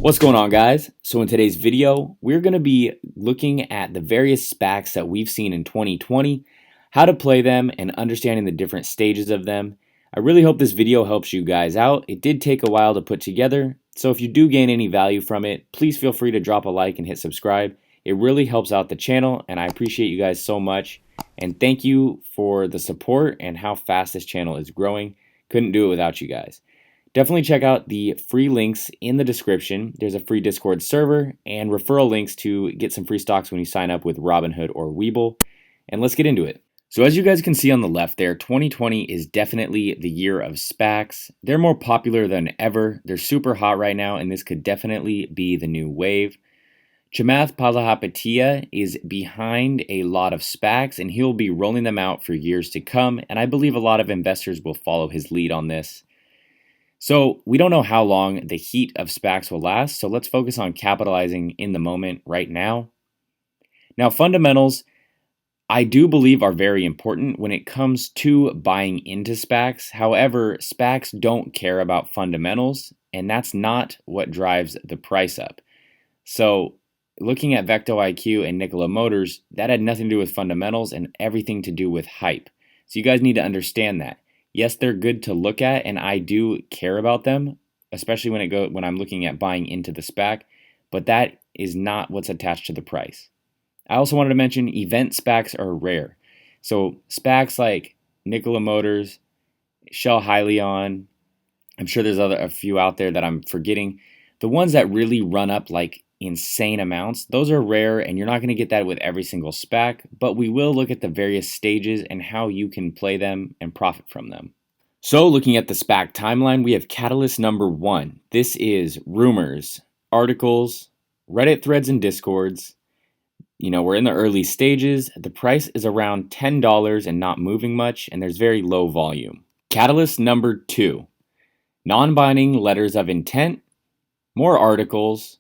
What's going on, guys? So in today's video, we're going to be looking at the various SPACs that we've seen in 2020, how to play them, and understanding the different stages of them. I really hope this video helps you guys out. It did take a while to put together, so if you do gain any value from it, please feel free to drop a like and hit subscribe. It really helps out the channel, and I appreciate you guys so much. And thank you for the support and how fast this channel is growing. Couldn't do it without you guys. Definitely check out the free links in the description. There's a free Discord server and referral links to get some free stocks when you sign up with Robinhood or Webull. And let's get into it. So as you guys can see on the left there, 2020 is definitely the year of SPACs. They're more popular than ever. They're super hot right now, and this could definitely be the new wave. Chamath Palihapitiya is behind a lot of SPACs, and he'll be rolling them out for years to come. And I believe a lot of investors will follow his lead on this. So we don't know how long the heat of SPACs will last, so let's focus on capitalizing in the moment right now. Now, fundamentals, I do believe, are very important when it comes to buying into SPACs. However, SPACs don't care about fundamentals, and that's not what drives the price up. So looking at Vecto IQ and Nikola Motors, that had nothing to do with fundamentals and everything to do with hype. So you guys need to understand that. Yes, they're good to look at, and I do care about them, especially when I'm looking at buying into the SPAC, but that is not what's attached to the price. I also wanted to mention event SPACs are rare. So SPACs like Nikola Motors, Shell Hyliion, I'm sure there's a few out there that I'm forgetting. The ones that really run up like insane amounts, those are rare, and you're not going to get that with every single SPAC, but we will look at the various stages and how you can play them and profit from them. So looking at the SPAC timeline, we have catalyst number 1. This is rumors, articles, Reddit threads and Discords. We're in the early stages. The price is around $10 and not moving much, and there's very low volume. Catalyst number 2, non-binding letters of intent, more articles,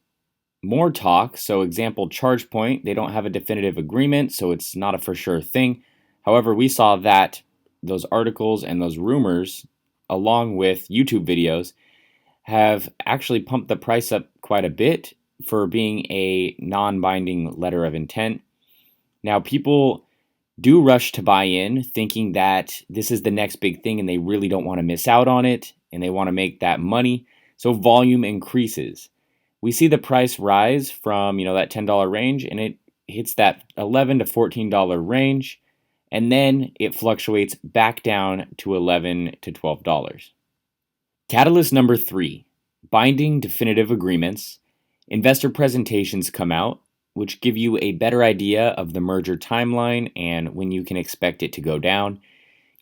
more talk. So example, ChargePoint, they don't have a definitive agreement, so it's not a for sure thing. However, we saw that those articles and those rumors, along with YouTube videos, have actually pumped the price up quite a bit for being a non-binding letter of intent. Now, people do rush to buy in thinking that this is the next big thing and they really don't want to miss out on it and they want to make that money. So volume increases. We see the price rise from, that $10 range, and it hits that $11 to $14 range, and then it fluctuates back down to $11 to $12. Catalyst number 3, binding definitive agreements. Investor presentations come out, which give you a better idea of the merger timeline and when you can expect it to go down.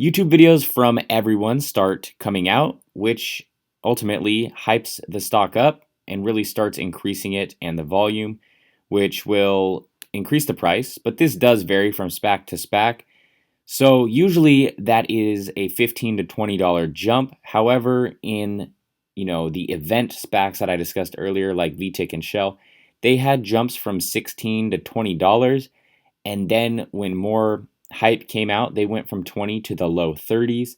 YouTube videos from everyone start coming out, which ultimately hypes the stock up and really starts increasing it and the volume, which will increase the price. But this does vary from SPAC to SPAC. So usually that is a $15 to $20 jump. However, in the event SPACs that I discussed earlier, like VTIC and Shell, they had jumps from $16 to $20. And then when more hype came out, they went from 20 to the low 30s.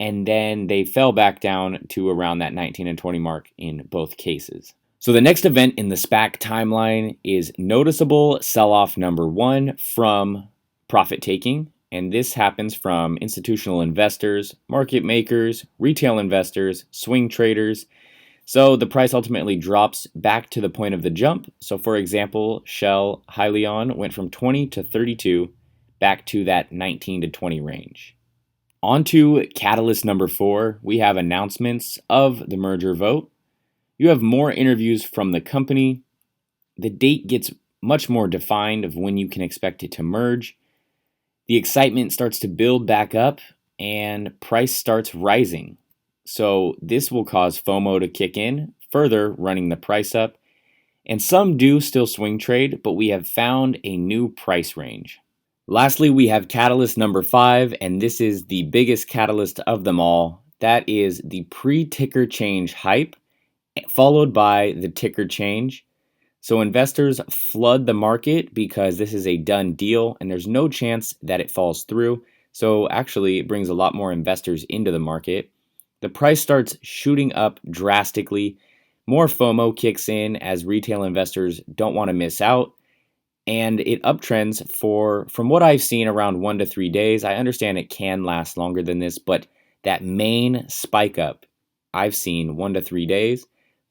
And then they fell back down to around that 19 and 20 mark in both cases. So the next event in the SPAC timeline is noticeable sell-off number 1 from profit taking. And this happens from institutional investors, market makers, retail investors, swing traders. So the price ultimately drops back to the point of the jump. So for example, Shell Hyliion went from 20 to 32 back to that 19 to 20 range. On to catalyst number 4, we have announcements of the merger vote. You have more interviews from the company. The date gets much more defined of when you can expect it to merge. The excitement starts to build back up and price starts rising. So this will cause FOMO to kick in, further running the price up. And some do still swing trade, but we have found a new price range. Lastly, we have catalyst number 5, and this is the biggest catalyst of them all. That is the pre-ticker change hype, followed by the ticker change. So investors flood the market because this is a done deal, and there's no chance that it falls through. So actually, it brings a lot more investors into the market. The price starts shooting up drastically. more FOMO kicks in as retail investors don't want to miss out, and it uptrends from what I've seen, around 1 to 3 days. I understand it can last longer than this, but that main spike up I've seen 1 to 3 days,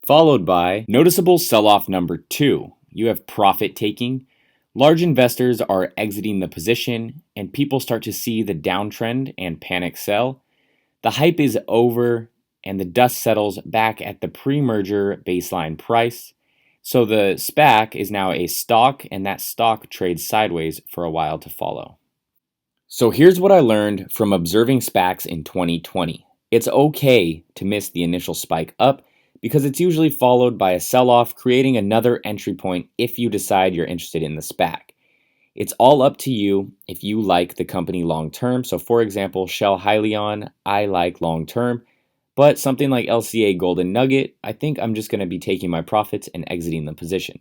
followed by noticeable sell-off number 2. You have profit taking. Large investors are exiting the position, and people start to see the downtrend and panic sell. The hype is over, and the dust settles back at the pre-merger baseline price. So the SPAC is now a stock, and that stock trades sideways for a while to follow. So here's what I learned from observing SPACs in 2020. It's okay to miss the initial spike up because it's usually followed by a sell-off, creating another entry point if you decide you're interested in the SPAC. It's all up to you if you like the company long-term. So for example, Shell Hyliion, I like long-term, but something like LCA Golden Nugget, I think I'm just going to be taking my profits and exiting the position.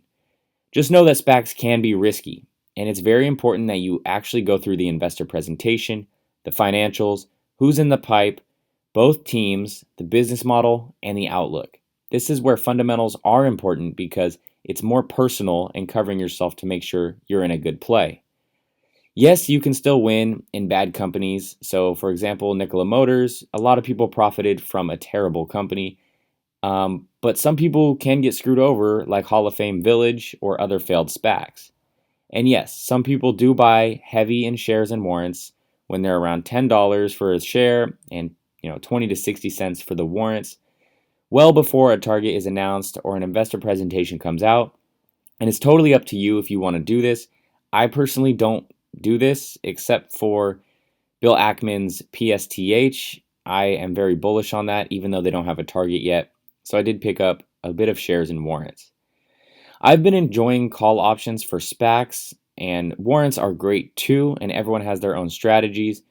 Just know that SPACs can be risky, and it's very important that you actually go through the investor presentation, the financials, who's in the pipe, both teams, the business model, and the outlook. This is where fundamentals are important because it's more personal and covering yourself to make sure you're in a good play. Yes, you can still win in bad companies. So for example, Nikola Motors, a lot of people profited from a terrible company. But some people can get screwed over, like Hall of Fame Village or other failed SPACs. And yes, some people do buy heavy in shares and warrants when they're around $10 for a share and 20 to 60 cents for the warrants, well before a target is announced or an investor presentation comes out. And it's totally up to you if you want to do this. I personally don't do this except for Bill Ackman's PSTH. I am very bullish on that, even though they don't have a target yet. So I did pick up a bit of shares and warrants. I've been enjoying call options for SPACs, and warrants are great too, and everyone has their own strategies.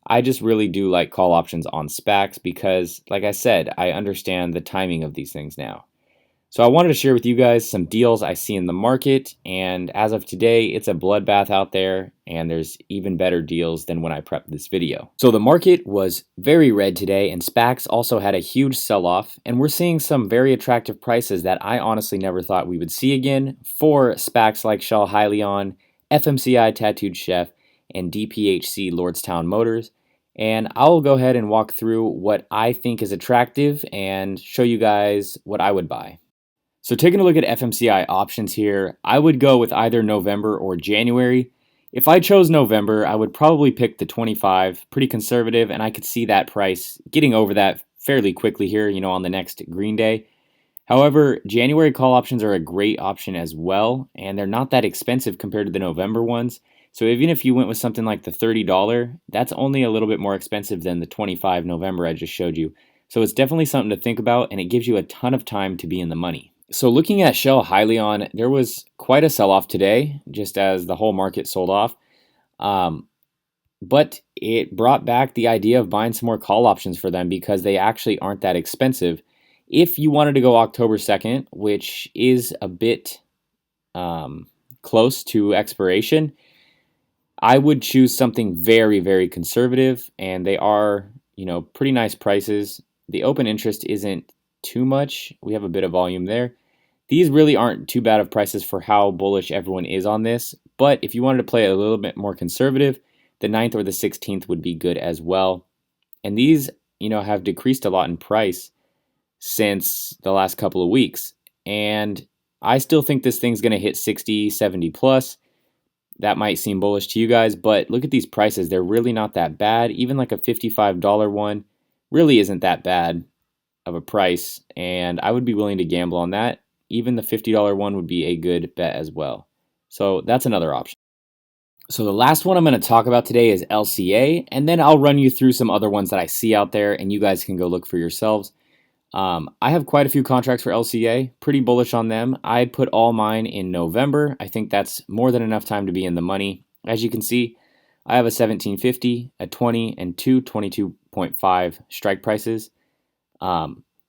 I just really do like call options on SPACs because, like I said, I understand the timing of these things now. So I wanted to share with you guys some deals I see in the market, and as of today, it's a bloodbath out there, and there's even better deals than when I prepped this video. So the market was very red today, and SPACs also had a huge sell-off, and we're seeing some very attractive prices that I honestly never thought we would see again for SPACs like Shell Hyliion, FMCI Tattooed Chef, and DPHC Lordstown Motors. And I'll go ahead and walk through what I think is attractive and show you guys what I would buy. So taking a look at FMCI options here, I would go with either November or January. If I chose November, I would probably pick the 25, pretty conservative, and I could see that price getting over that fairly quickly here, on the next green day. However, January call options are a great option as well, and they're not that expensive compared to the November ones. So even if you went with something like the $30, that's only a little bit more expensive than the 25 November I just showed you. So it's definitely something to think about, and it gives you a ton of time to be in the money. So looking at Shell Hyliion, there was quite a sell-off today, just as the whole market sold off. But it brought back the idea of buying some more call options for them because they actually aren't that expensive. If you wanted to go October 2nd, which is a bit close to expiration, I would choose something very, very conservative, and they are, pretty nice prices. The open interest isn't too much. We have a bit of volume there. These really aren't too bad of prices for how bullish everyone is on this, but if you wanted to play a little bit more conservative, the 9th or the 16th would be good as well. And these, have decreased a lot in price since the last couple of weeks. And I still think this thing's going to hit 60, 70 plus. That might seem bullish to you guys, but look at these prices. They're really not that bad. Even like a $55 one really isn't that bad of a price, and I would be willing to gamble on that. Even the $50 one would be a good bet as well. So that's another option. So the last one I'm going to talk about today is LCA, and then I'll run you through some other ones that I see out there, and you guys can go look for yourselves. I have quite a few contracts for LCA, pretty bullish on them. I put all mine in November. I think that's more than enough time to be in the money. As you can see, I have a 1750, a 20, and two 22.5 strike prices.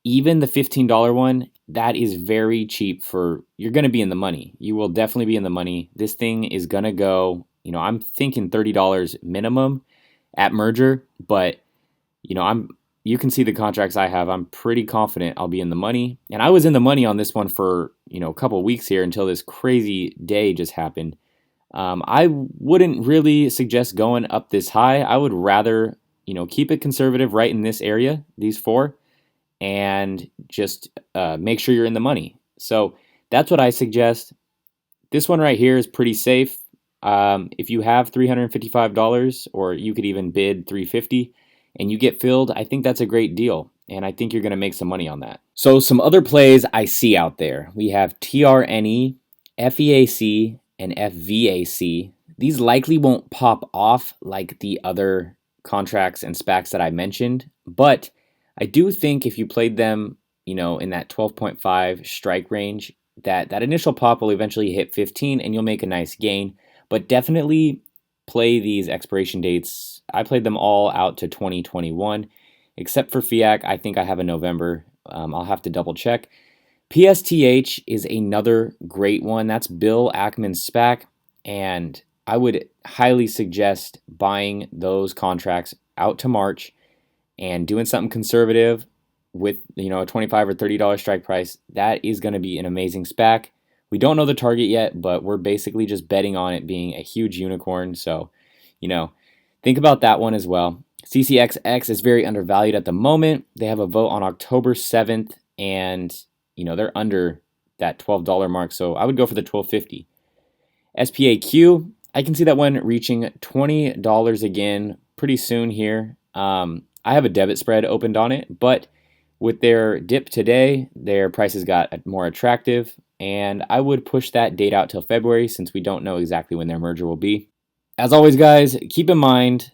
Even the $15 one, that is very cheap you're going to be in the money. You will definitely be in the money. This thing is going to go, I'm thinking $30 minimum at merger, but, I'm you can see the contracts I have. I'm pretty confident I'll be in the money. And I was in the money on this one for, a couple of weeks here until this crazy day just happened. I wouldn't really suggest going up this high. I would rather, keep it conservative right in this area, these four, and just make sure you're in the money. So that's what I suggest. This one right here is pretty safe. If you have $355, or you could even bid $350 and you get filled, I think that's a great deal. And I think you're going to make some money on that. So some other plays I see out there. We have TRNE, FEAC, and FVAC. These likely won't pop off like the other contracts and SPACs that I mentioned, but I do think if you played them, in that 12.5 strike range, that initial pop will eventually hit 15 and you'll make a nice gain. But definitely play these expiration dates. I played them all out to 2021, except for FIAC. I think I have a November. I'll have to double check. PSTH is another great one. That's Bill Ackman's SPAC, and I would highly suggest buying those contracts out to March and doing something conservative with a $25 or $30 strike price. That is going to be an amazing SPAC. We don't know the target yet, but we're basically just betting on it being a huge unicorn. So, think about that one as well. CCXX is very undervalued at the moment. They have a vote on October 7th, and they're under that $12 mark. So I would go for the $12.50. SPAQ, I can see that one reaching $20 again pretty soon here. I have a debit spread opened on it, but with their dip today, their prices got more attractive, and I would push that date out till February since we don't know exactly when their merger will be. As always, guys, keep in mind,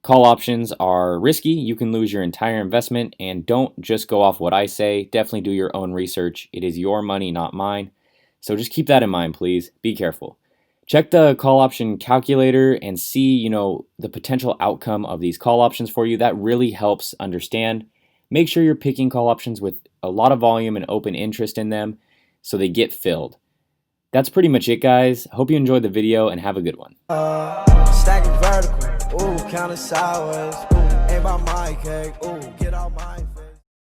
call options are risky. You can lose your entire investment, and don't just go off what I say. Definitely do your own research. It is your money, not mine. So just keep that in mind, please. Be careful. Check the call option calculator and see, the potential outcome of these call options for you. That really helps understand. Make sure you're picking call options with a lot of volume and open interest in them so they get filled. That's pretty much it, guys. Hope you enjoyed the video and have a good one. Stacking vertical, ooh, counting sideways, ooh, ain't by my cake, ooh, get out my